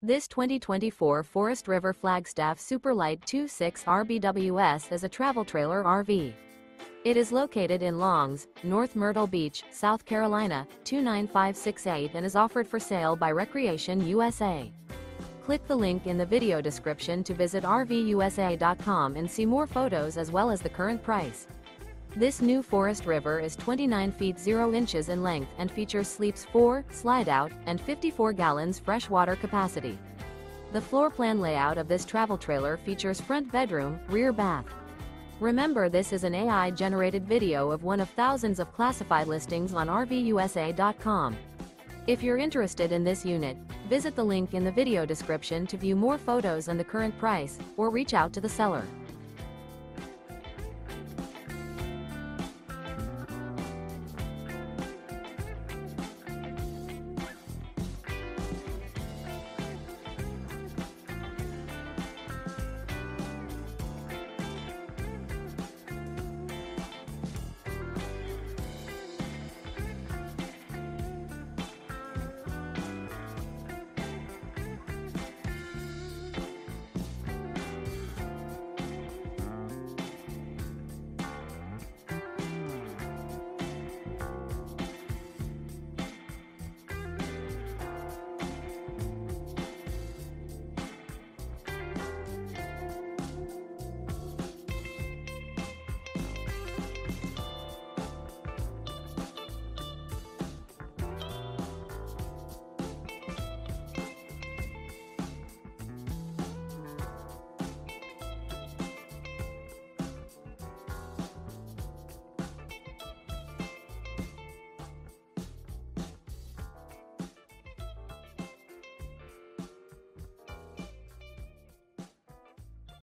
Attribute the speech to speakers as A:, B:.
A: This 2024 Forest River Flagstaff Super Lite 2.6 RVUSA is a travel trailer RV. It is located in Longs, North Myrtle Beach, South Carolina, 29568 and is offered for sale by Recreation USA. Click the link in the video description to visit RVUSA.com and see more photos as well as the current price. This new Forest River is 29 feet 0 inches in length and features sleeps 4, Slideout, and 54 gallons fresh water capacity. The floor plan layout of this travel trailer features front bedroom, rear bath. Remember, this is an AI-generated video of one of thousands of classified listings on RVUSA.com. If you're interested in this unit, visit the link in the video description to view more photos and the current price, or reach out to the seller.